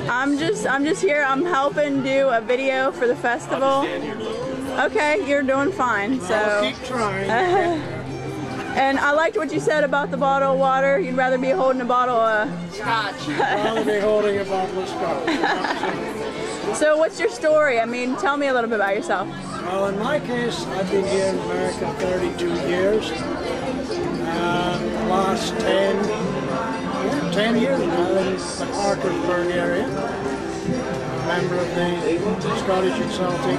I'm just here. I'm helping do a video for the festival. Okay, you're doing fine. So keep trying. And I liked what you said about the bottle of water. You'd rather be holding a bottle of scotch. I'd rather be holding a bottle of scotch. So what's your story? I mean, tell me a little bit about yourself. Well, in my case, I've been here in America 32 years. The last 10 years now in the Parkersburg area. Member of the Scottish and Celtic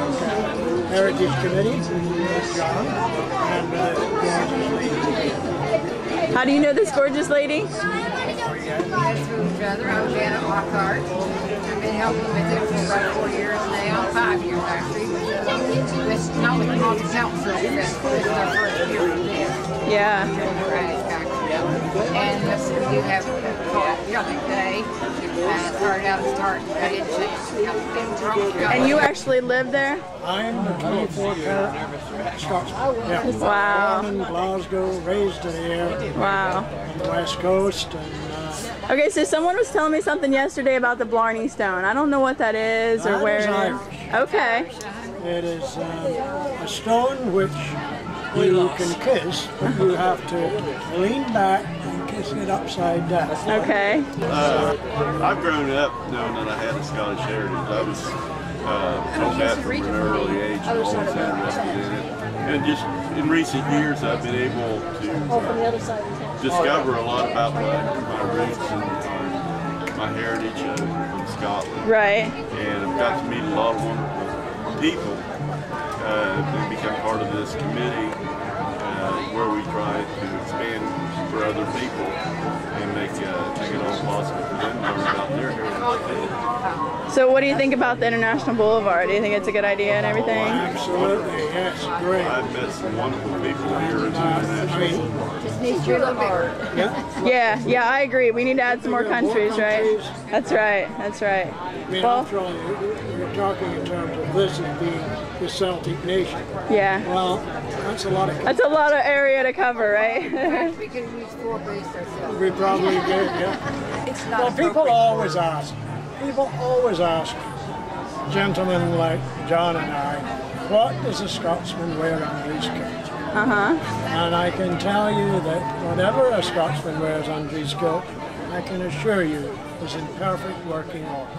Heritage Committee with John and the gorgeous lady. How do you know this gorgeous lady? That's through each other. I'm Janet Lockhart. I've been helping with it for about 4 years now, 5 years actually. With not with the Mountain Council, this is our first year with this. Yeah. And we do have a call Jumping Day. Started out as tart. I didn't And you actually live there? I'm a 24-carat Scotsman. Yeah. Wow. Born in Glasgow, raised here. Wow. On the West Coast. And, okay, so someone was telling me something yesterday about the Blarney Stone. I don't know what that is or where it is. Irish. Okay. It is a stone which you can kiss, but you have to lean back and kiss it upside down. Okay. I've grown up knowing that I had a Scottish heritage. I was told that from an early age and always interested in it. And just in recent years, I've been able to discover a lot about my roots and my heritage from Scotland. Right. And I've got to meet a lot of wonderful people and become part of this committee where we try to expand for other people and make it all possible for them to learn about their heritage. So what do you think about the International Boulevard? Do you think it's a good idea and everything? Absolutely, yes, great. I've met some wonderful people here in the International. Just needs to be a little bigger. Yeah, I agree. We need to add some more countries, right? That's right, that's right. I mean, after all, you're talking in terms of this as being the Celtic nation. Yeah. Well, that's a lot of. That's a lot of area to cover, right? We could use 4 based ourselves. We probably did, yeah. It's not Well, people always ask gentlemen like John and I, what does a Scotsman wear under his kilt? And I can tell you that whatever a Scotsman wears under his kilt, I can assure you is in perfect working order.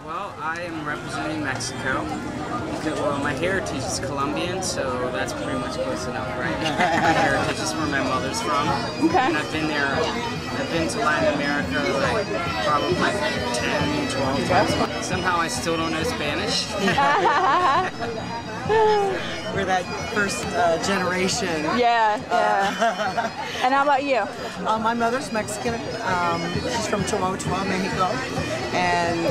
Well, I am representing Mexico. Well, my heritage is Colombian, so that's pretty much close enough, right? My heritage is where my mother's from. Okay. And I've been there, I've been to Latin America like probably 10, 12 times. Somehow I still don't know Spanish. We're that first generation. Yeah. And how about you? My mother's Mexican. She's from Chihuahua, Mexico, and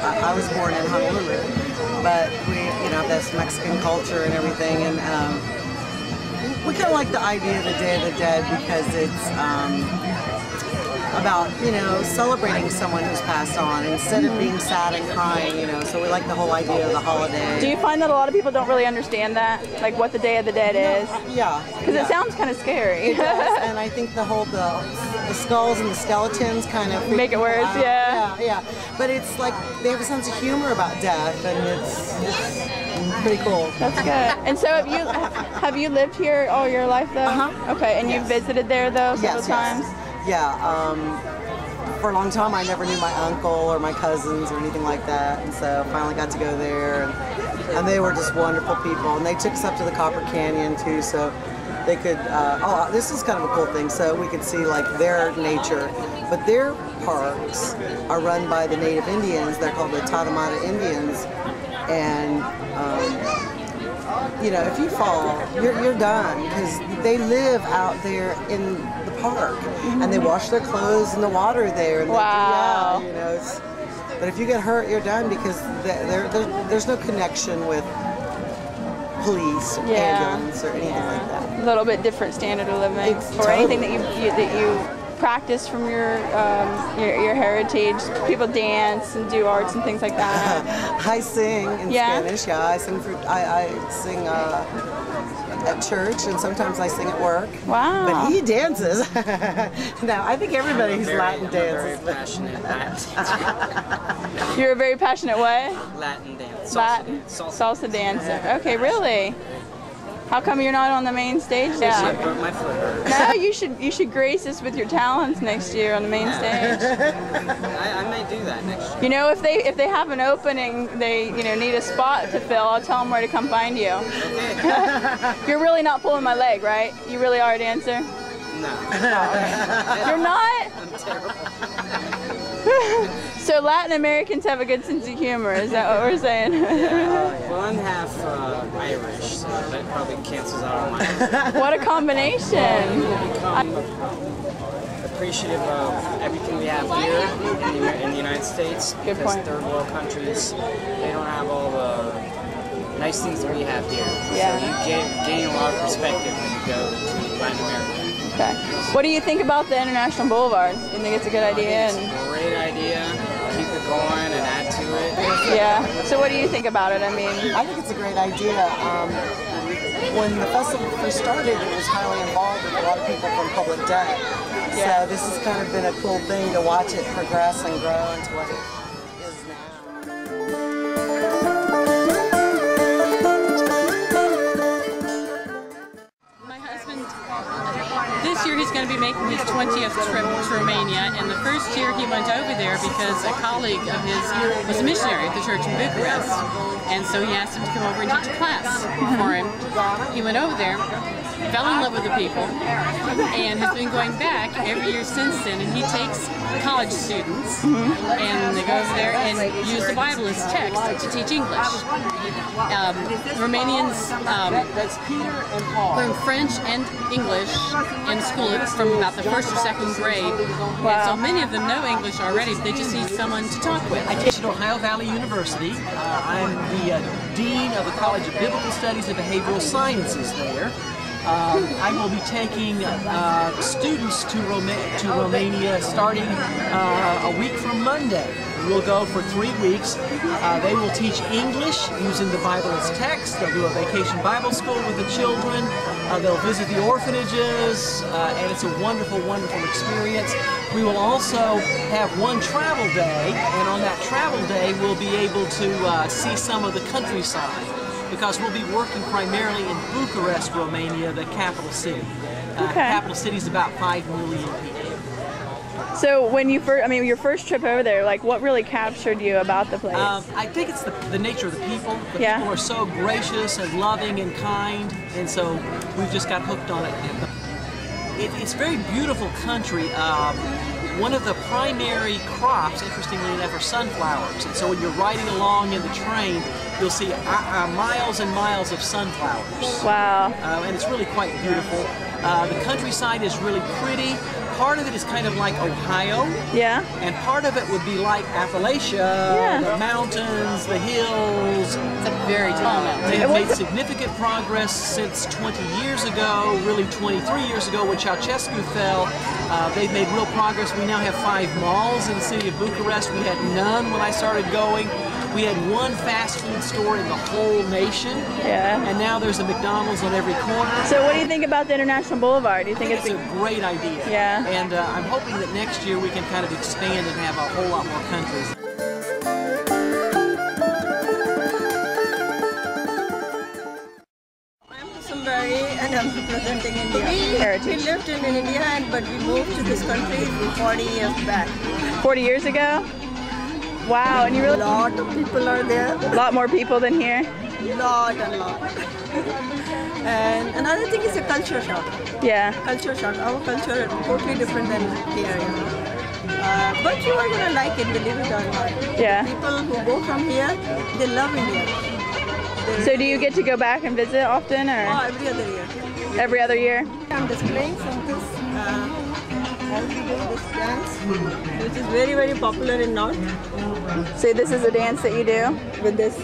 I was born in Honolulu. But we, have this Mexican culture and everything, and we kind of like the idea of the Day of the Dead because it's about, celebrating someone who's passed on instead of being sad and crying, so we like the whole idea of the holiday. Do you find that a lot of people don't really understand that, like what the Day of the Dead is? Yeah. Because it sounds kind of scary. It does, and I think the whole, the skulls and the skeletons kind of make it worse, yeah. Yeah. But it's like, they have a sense of humor about death, and it's pretty cool. That's good. And so have you lived here all your life though? Okay, and you've visited there though several times? Yeah, for a long time I never knew my uncle or my cousins or anything like that, and so finally got to go there, and they were just wonderful people, and they took us up to the Copper Canyon too, so they could, this is kind of a cool thing, so we could see like their nature, but their parks are run by the Native Indians. They're called the Tatamata Indians, and if you fall, you're done, because they live out there in the park, and they wash their clothes in the water there. And wow. But if you get hurt, you're done, because there's no connection with police or ambulance or anything like that. A little bit different standard of living, or anything that you practice from your heritage? People dance and do arts and things like that. I sing in Spanish. Yeah, I sing at church, and sometimes I sing at work. Wow. But he dances. Now, I think everybody's Latin dances. Very passionate Latin. You're a very passionate what? Latin dance. Salsa dancer. Okay, really? How come you're not on the main stage? I broke my foot. No, you should grace us with your talents next year on the main stage. I may do that next year. You know, if they have an opening, they need a spot to fill, I'll tell them where to come find you. Okay. You're really not pulling my leg, right? You really are a dancer? No. You're not? I'm terrible. So Latin Americans have a good sense of humor, is that what we're saying? Well, I'm half Irish, so that probably cancels out on my... What a combination! Appreciative of everything we have here in the United States. Good because point. third world countries, they don't have all the nice things that we have here. Yeah. So you gain a lot of perspective when you go to Latin America. Okay. What do you think about the International Boulevard? You think it's a good idea? It's a great idea. Keep it going and add to it. Yeah. So what do you think about it? I mean, I think it's a great idea. When the festival first started, it was highly involved with a lot of people from public debt. Yeah. So this has kind of been a cool thing to watch it progress and grow into what it is now. This year he's going to be making his 20th trip to Romania, and the first year he went over there because a colleague of his was a missionary at the church in Bucharest, and so he asked him to come over and teach a class for him. He went over there, fell in love with the people, and has been going back every year since then, and he takes college students, and they go over there and use the Bible as text to teach English. Romanians learn French and English in school from about the first or second grade. Wow. And so many of them know English already, but they just need someone to talk with. I teach at Ohio Valley University. I'm the Dean of the College of Biblical Studies and Behavioral Sciences there. I will be taking students to Romania starting a week from Monday. We'll go for 3 weeks. They will teach English using the Bible as text. They'll do a vacation Bible school with the children. They'll visit the orphanages, and it's a wonderful, wonderful experience. We will also have one travel day, and on that travel day we'll be able to see some of the countryside, because we'll be working primarily in Bucharest, Romania, the capital city. The capital city is about 5 million people. so when you your first trip over there, like what really captured you about the place? I think it's the nature of the people. The people are so gracious and loving and kind, and so we've just got hooked on it. It's a very beautiful country. One of the primary crops, interestingly enough, are sunflowers. And so when you're riding along in the train, you'll see miles and miles of sunflowers. Wow. And it's really quite beautiful. The countryside is really pretty. Part of it is kind of like Ohio. Yeah. And part of it would be like Appalachia, the mountains, the hills. It's a very tall mountain. They have made significant progress since 20 years ago, really 23 years ago when Ceausescu fell. They've made real progress. We now have 5 malls in the city of Bucharest. We had none when I started going. We had one fast food store in the whole nation. Yeah. And now there's a McDonald's on every corner. So what do you think about the International Boulevard? Do you think it's a great idea? Yeah. And I'm hoping that next year we can kind of expand and have a whole lot more countries. And I'm representing India. We lived in India, but we moved to this country 40 years back. 40 years ago? Wow, and you really... A lot of people are there. A lot more people than here? Lot and lot. And another thing is a culture shock. Yeah. Culture shock. Our culture is totally different than here. But you are going to like it, believe it or not. Yeah. People who go from here, they love India. So do you get to go back and visit often, or? Oh, every other year. Every other year? I'm displaying some of this, as we do this dance, which is very, very popular in North. So this is a dance that you do? With this.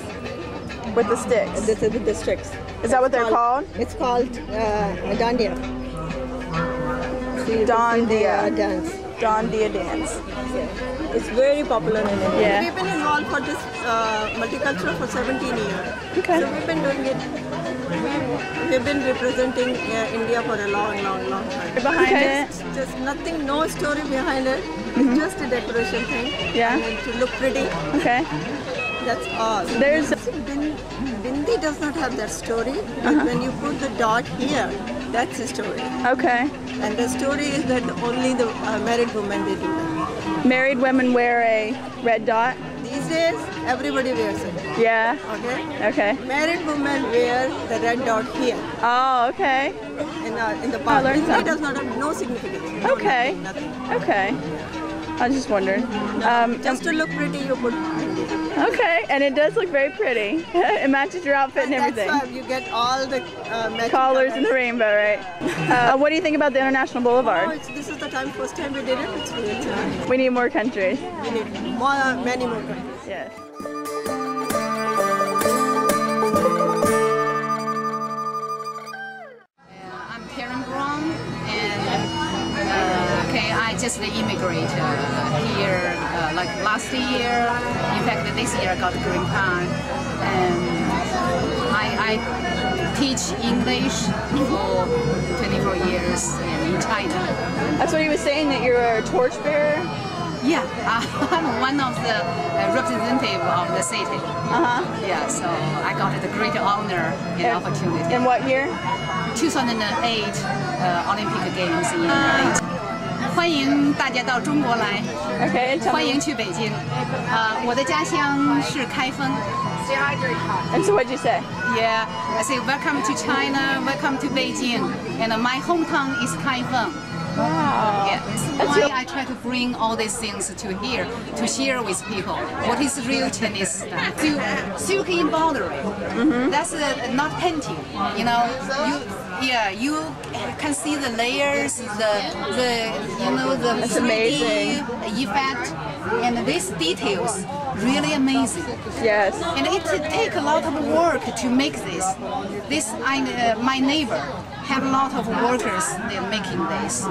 With the sticks? This is with the sticks. Is that what they're called? It's called dandiya. Dandiya dance. Dandiya dance. It's very popular in India. Yeah. We've been involved for this multicultural for 17 years. Okay. So we've been doing it. We've been representing India for a long time. Behind it? It's just nothing, no story behind it. It's just a decoration thing. Yeah. And to look pretty. Okay. That's all. There's Bindi does not have that story, but when you put the dot here, that's the story. Okay. And the story is that only the married women they do that. Married women wear a red dot. These days, everybody wears it. Yeah. Okay. Okay. Married women wear the red dot here. Oh, okay. In the part. learned Bindi something. does not have no significance. Okay. Nothing. Okay. I was just wondering. Just to look pretty, you put Bindi. Okay, and it does look very pretty. It matches your outfit and everything. That's why you get all the Colors in the rainbow, right? What do you think about the International Boulevard? This is the first time we did it. It's really nice. We need more countries. We need many more countries. Yes. I'm Karen Brown, and I just immigrated here like last year. In fact, this year I got a green card, and I teach English for 24 years in China. That's what he was saying, that you're a torchbearer? Yeah, I'm one of the representative of the city. Yeah, so I got the great honor and opportunity. In what year? 2008 Olympic Games in 8. 欢迎大家到中国来， 欢迎去北京。我的家乡是开封。 And so what'd you say? Yeah, I say welcome to China, welcome to Beijing, and my hometown is Kaifeng. Wow. Yeah, that's why I try to bring all these things to here to share with people. What is real Chinese style? To silk embroidery. That's not painting. You know, you can see the layers, the 3D effect, and these details. Really amazing. Yes. And it takes a lot of work to make this. My neighbor have a lot of workers they're making this.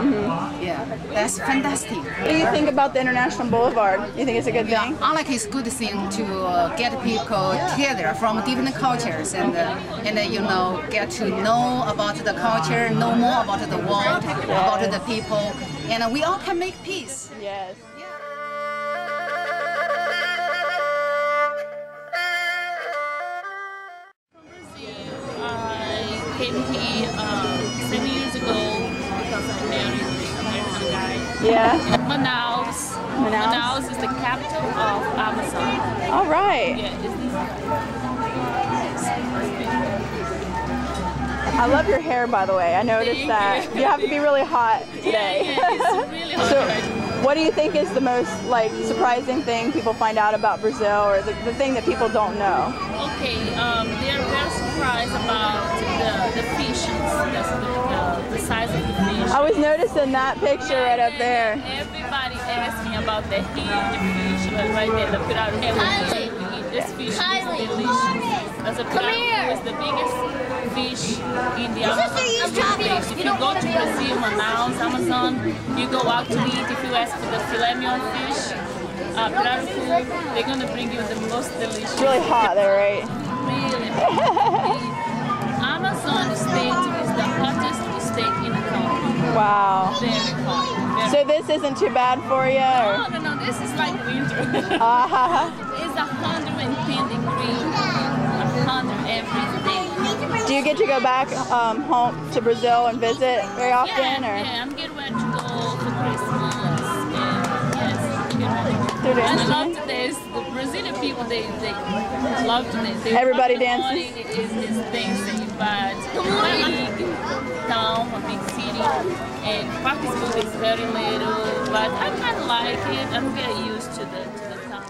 Yeah, that's fantastic. What do you think about the International Boulevard? You think it's a good thing? I like it's a good thing to get people together from different cultures and you know, get to know about the culture, know more about the world, about the people, and we all can make peace. Yes. I came here 7 years ago because I married an American guy. Yeah. Manaus is the capital of Amazon. All right. Yeah, I love your hair, by the way. I noticed that. You have to be really hot today. Yeah, it's really hot. So, what do you think is the most surprising thing people find out about Brazil, or the thing that people don't know? Okay, they are very surprised about the fishes. That's the size of the fish. I was noticing that picture right up there. Everybody asks me about the huge fish right there, the pirarucu. This fish is delicious. That's a pirarucu is the biggest fish in the Amazon. If you go to Brazil, Manaus, Amazon, you go out to eat. If you ask for the filet mignon fish, pirarucu, they're gonna bring you the most delicious. It's really hot there, right? Really hot. Amazon state is the hottest state in the country. Wow. Very hot. So this isn't too bad for you? Or? No, this is like winter. It's 110 degrees, 100 every day. Do you get to go back home to Brazil and visit very often? Yeah, I'm getting ready to go for Christmas. Yes, I'm getting ready. And I love to dance. The Brazilian people, they love to dance. Everybody dances? Is dancing, but a big town, a big city, and practice is very little, but I kind of like it. I'm getting used to the town.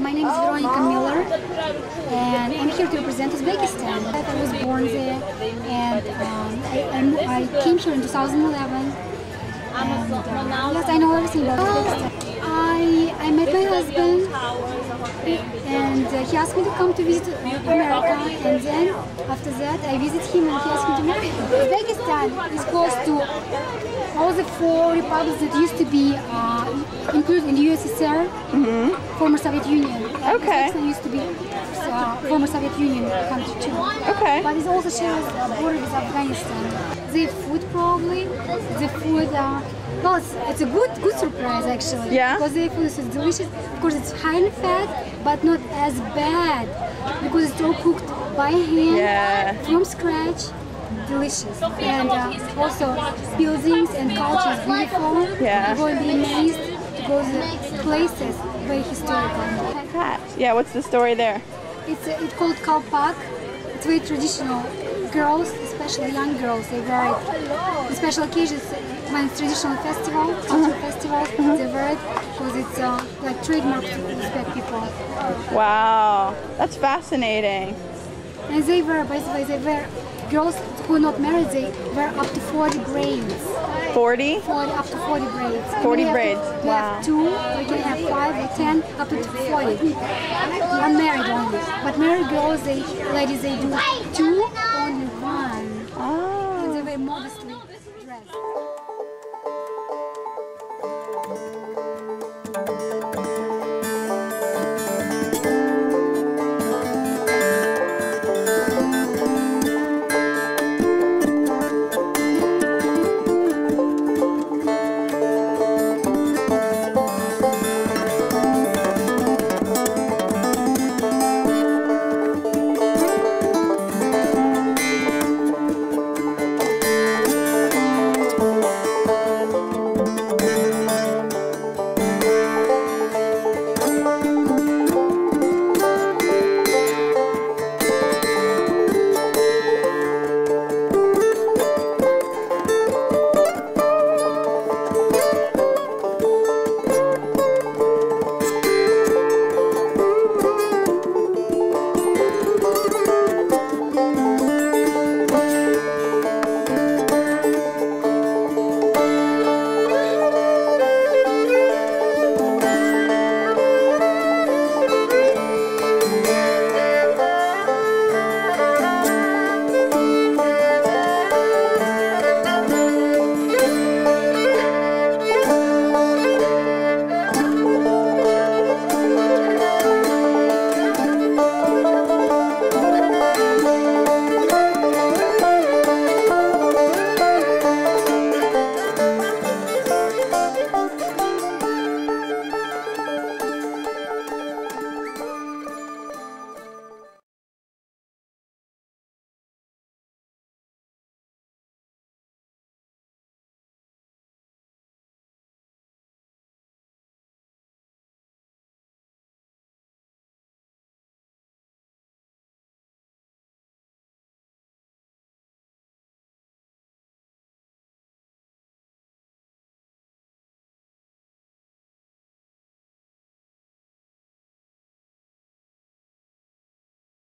My name is Veronica Miller, and I'm here to represent Uzbekistan. I was born there, and I came here in 2011. And, yes, I know everything about Uzbekistan. I met my husband, and he asked me to come to visit America, and then after that I visit him and he asked me to marry him. Uzbekistan is close to all the 4 republics that used to be included in the USSR, former Soviet Union. Okay. Uzbekistan used to be former Soviet Union country too. Okay. But it also shares a border with Afghanistan. The food probably, the food, well, it's a good surprise actually. Yeah. Because the food is delicious. Of course, it's high in fat, but not as bad because it's all cooked by hand from scratch. Delicious. And also buildings and culture is beautiful. Yeah. You're going to be amazed to go to the places, very historical. Yeah, what's the story there? It's called Kalpak. It's very traditional. Girls, especially young girls, they wear it. On special occasions, when it's traditional festival, cultural festivals, they wear it because it's like trademark to Uzbek people. Wow, that's fascinating. And they wear, by the way, they wear, girls who are not married, they wear up to 40 braids. 40? 40, up to 40 braids. 40 braids, You have 2, you can have 5 or 10, up to 40. Unmarried only. But married girls, ladies, they do 2, only 1. Oh. And they wear modestly.